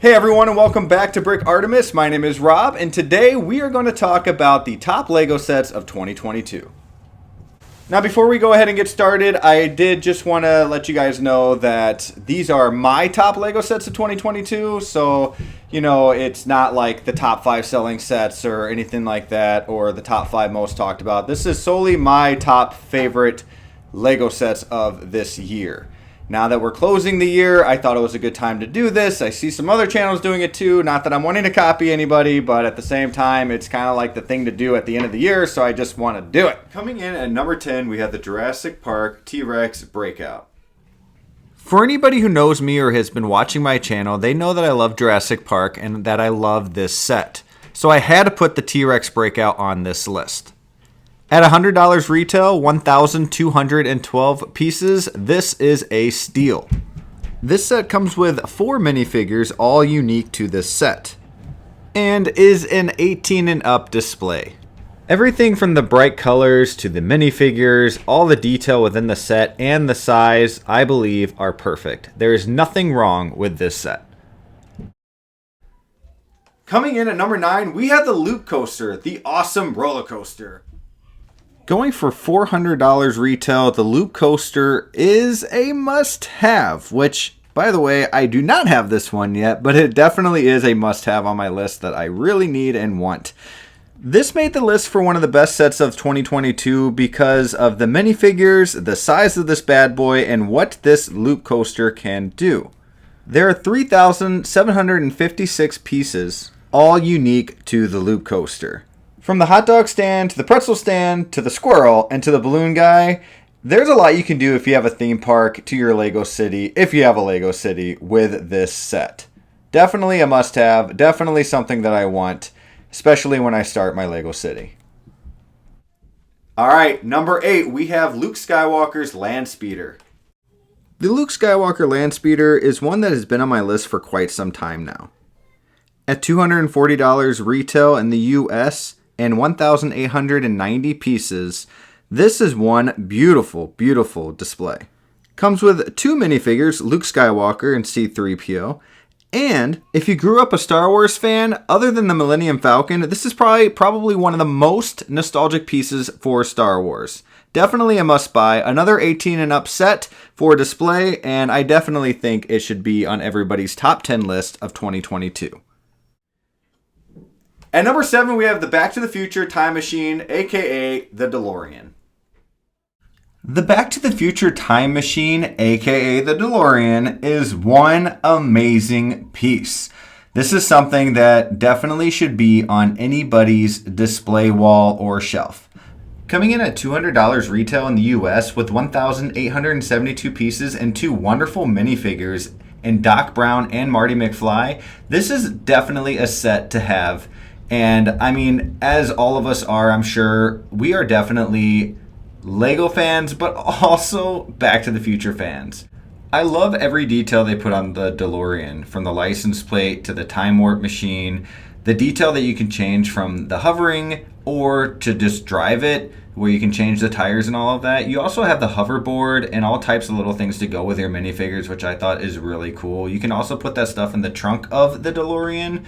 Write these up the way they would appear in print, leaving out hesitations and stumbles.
Hey everyone, and welcome back to Brick Artemis. My name is Rob, and today we are going to talk about the top LEGO sets of 2022. Now, before we go ahead and get started, I did just want to let you guys know that these are my top LEGO sets of 2022. So, it's not like the top 5 selling sets or anything like that, or the top 5 most talked about. This is solely my top favorite LEGO sets of this year. Now that we're closing the year, I thought it was a good time to do this. I see some other channels doing it too. Not that I'm wanting to copy anybody, but at the same time, it's kind of like the thing to do at the end of the year, so I just want to do it. Coming in at number 10, we have the Jurassic Park T-Rex Breakout. For anybody who knows me or has been watching my channel, they know that I love Jurassic Park and that I love this set. So I had to put the T-Rex Breakout on this list. At $100 retail, 1,212 pieces, this is a steal. This set comes with 4 minifigures, all unique to this set, and is an 18 and up display. Everything from the bright colors to the minifigures, all the detail within the set and the size, I believe, are perfect. There is nothing wrong with this set. Coming in at number 9, we have the Loop Coaster, the awesome roller coaster. Going for $400 retail, the Loop Coaster is a must-have, which, by the way, I do not have this one yet, but it definitely is a must-have on my list that I really need and want. This made the list for one of the best sets of 2022 because of the minifigures, the size of this bad boy, and what this Loop Coaster can do. There are 3,756 pieces, all unique to the Loop Coaster. From the hot dog stand, to the pretzel stand, to the squirrel, and to the balloon guy, there's a lot you can do if you have a theme park to your LEGO city, if you have a LEGO city, with this set. Definitely a must-have, definitely something that I want, especially when I start my LEGO city. Alright, number 8, we have Luke Skywalker's Land Speeder. The Luke Skywalker Land Speeder is one that has been on my list for quite some time now. At $240 retail in the US, and 1,890 pieces, this is one beautiful, beautiful display. Comes with 2 minifigures, Luke Skywalker and C-3PO, and if you grew up a Star Wars fan, other than the Millennium Falcon, this is probably one of the most nostalgic pieces for Star Wars. Definitely a must-buy, another 18 and up set for display, and I definitely think it should be on everybody's top 10 list of 2022. At number 7, we have the Back to the Future Time Machine, aka the DeLorean. The Back to the Future Time Machine, aka the DeLorean, is one amazing piece. This is something that definitely should be on anybody's display wall or shelf. Coming in at $200 retail in the US with 1,872 pieces and 2 wonderful minifigures in Doc Brown and Marty McFly, this is definitely a set to have. And I mean, as all of us are, I'm sure, we are definitely LEGO fans, but also Back to the Future fans. I love every detail they put on the DeLorean, from the license plate to the time warp machine, the detail that you can change from the hovering or to just drive it, where you can change the tires and all of that. You also have the hoverboard and all types of little things to go with your minifigures, which I thought is really cool. You can also put that stuff in the trunk of the DeLorean.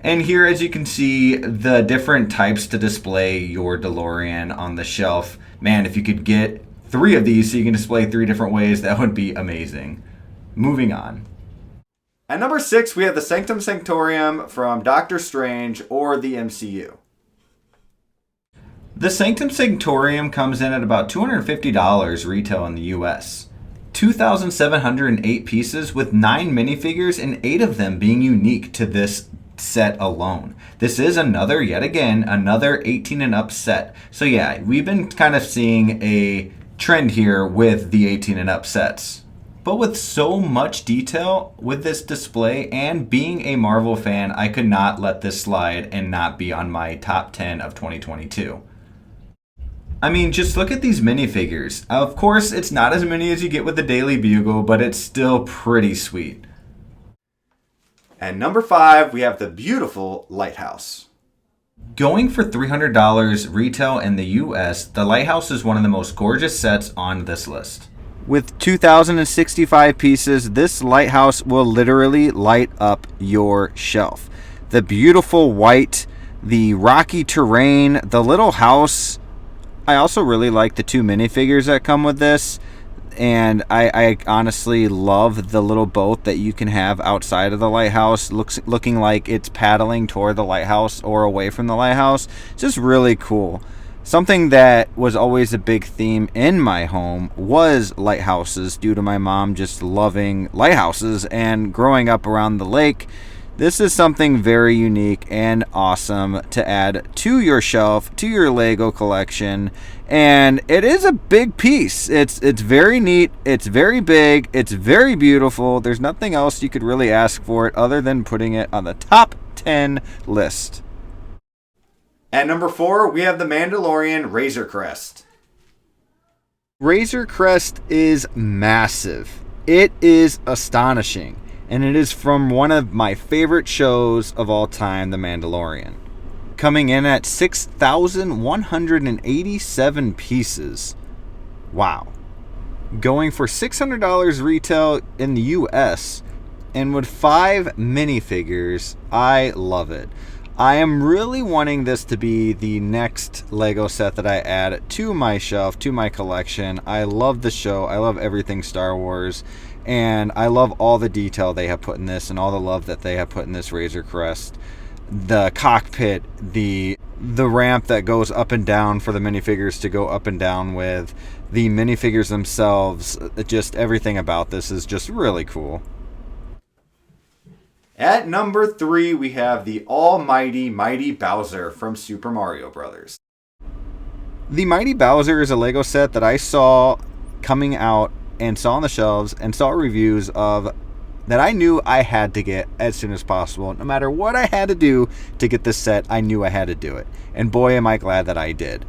And here, as you can see, the different types to display your DeLorean on the shelf. Man, if you could get 3 of these so you can display 3 different ways, that would be amazing. Moving on. At number 6, we have the Sanctum Sanctorum from Doctor Strange or the MCU. The Sanctum Sanctorum comes in at about $250 retail in the US. 2,708 pieces with 9 minifigures and 8 of them being unique to this set alone. This is another 18 and up set. So yeah, we've been kind of seeing a trend here with the 18 and up sets. But with so much detail with this display and being a Marvel fan, I could not let this slide and not be on my top 10 of 2022. I mean, just look at these minifigures. Of course, it's not as many as you get with the Daily Bugle, but it's still pretty sweet. At number 5, we have the beautiful Lighthouse. Going for $300 retail in the US, the Lighthouse is one of the most gorgeous sets on this list. With 2,065 pieces, this lighthouse will literally light up your shelf. The beautiful white, the rocky terrain, the little house. I also really like the 2 minifigures that come with this. And I honestly love the little boat that you can have outside of the lighthouse, looking like it's paddling toward the lighthouse or away from the lighthouse. It's just really cool. Something that was always a big theme in my home was lighthouses, due to my mom just loving lighthouses and growing up around the lake. This is something very unique and awesome to add to your shelf, to your Lego collection, and it is a big piece. It's very neat, it's very big, it's very beautiful. There's nothing else you could really ask for it other than putting it on the top 10 list. At number 4, we have the Mandalorian Razor Crest. Razor Crest is massive. It is astonishing. And it is from one of my favorite shows of all time, The Mandalorian. Coming in at 6,187 pieces. Wow. Going for $600 retail in the US. And with 5 minifigures, I love it. I am really wanting this to be the next Lego set that I add to my shelf, to my collection. I love the show. I love everything Star Wars. And I love all the detail they have put in this and all the love that they have put in this Razor Crest. The cockpit, the ramp that goes up and down for the minifigures to go up and down with, the minifigures themselves, just everything about this is just really cool. At number 3, we have the almighty Mighty Bowser from Super Mario Bros. The Mighty Bowser is a Lego set that I saw coming out and saw on the shelves and saw reviews of that I knew I had to get as soon as possible. No matter what I had to do to get this set, I knew I had to do it. And boy, am I glad that I did.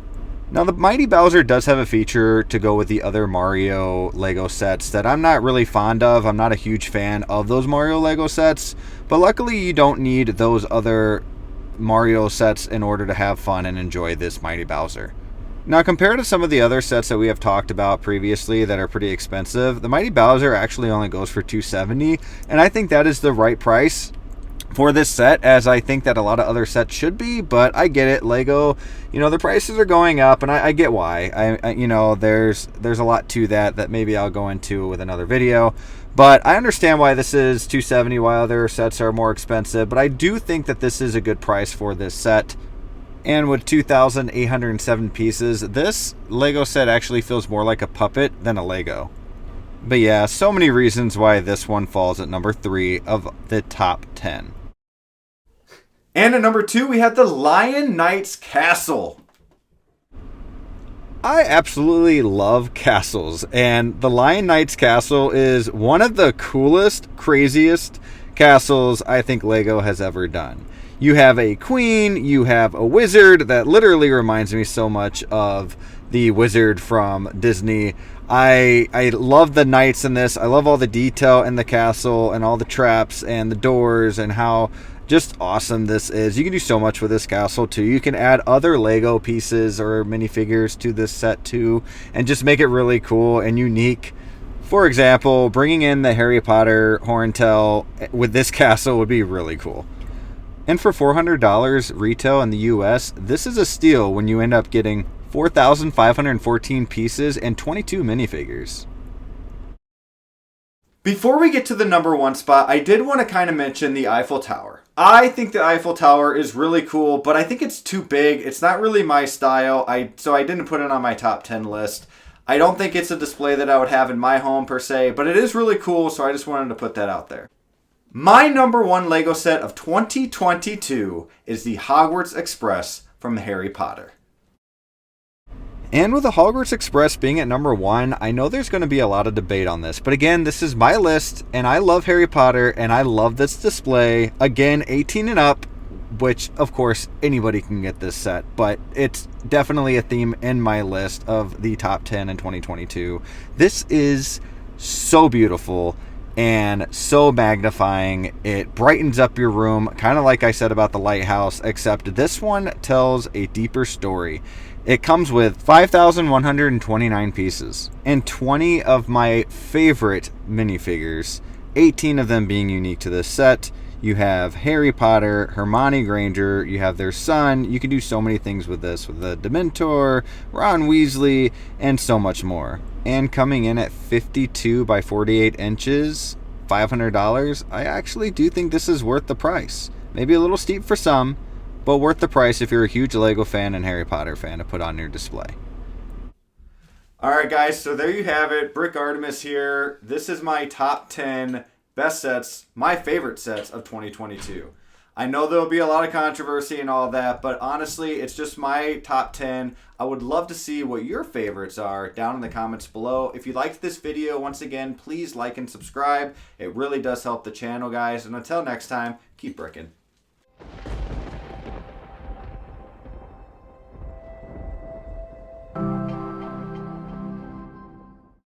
Now, the Mighty Bowser does have a feature to go with the other Mario Lego sets that I'm not really fond of. I'm not a huge fan of those Mario Lego sets, but luckily you don't need those other Mario sets in order to have fun and enjoy this Mighty Bowser. Now, compared to some of the other sets that we have talked about previously that are pretty expensive, the Mighty Bowser actually only goes for $270, and I think that is the right price for this set, as I think that a lot of other sets should be, but I get it. Lego, the prices are going up, and I get why. There's a lot to that maybe I'll go into with another video, but I understand why this is $270 while other sets are more expensive, but I do think that this is a good price for this set. And with 2,807 pieces, this Lego set actually feels more like a puppet than a Lego. But yeah, so many reasons why this one falls at number 3 of the top 10. And at number 2, we have the Lion Knights Castle. I absolutely love castles, and the Lion Knights Castle is one of the coolest, craziest castles I think Lego has ever done. You have a queen, you have a wizard that literally reminds me so much of the wizard from Disney. I love the knights in this. I love all the detail in the castle and all the traps and the doors and how just awesome this is. You can do so much with this castle too. You can add other Lego pieces or minifigures to this set too and just make it really cool and unique. For example, bringing in the Harry Potter Horntail with this castle would be really cool. And for $400 retail in the US, this is a steal when you end up getting 4,514 pieces and 22 minifigures. Before we get to the number 1 spot, I did want to kind of mention the Eiffel Tower. I think the Eiffel Tower is really cool, but I think it's too big. It's not really my style, so I didn't put it on my top 10 list. I don't think it's a display that I would have in my home per se, but it is really cool, so I just wanted to put that out there. My number 1 Lego set of 2022 is the Hogwarts Express from Harry Potter. And with the Hogwarts Express being at number 1, I know there's going to be a lot of debate on this. But again, this is my list, and I love Harry Potter, and I love this display. Again, 18 and up, which, of course, anybody can get this set. But it's definitely a theme in my list of the top 10 in 2022. This is so beautiful. and so magnifying. It brightens up your room, kind of like I said about the lighthouse, except this one tells a deeper story. It comes with 5,129 pieces and 20 of my favorite minifigures, 18 of them being unique to this set. You have Harry Potter, Hermione Granger, you have their son. You can do so many things with this, with the Dementor, Ron Weasley, and so much more. And coming in at 52 by 48 inches, $500, I actually do think this is worth the price. Maybe a little steep for some, but worth the price if you're a huge Lego fan and Harry Potter fan to put on your display. Alright guys, so there you have it. Brick Artemis here. This is my top 10 best sets, my favorite sets of 2022. I know there'll be a lot of controversy and all that, but honestly, it's just my top 10. I would love to see what your favorites are down in the comments below. If you liked this video, once again, please like and subscribe. It really does help the channel, guys. And until next time, keep bricking.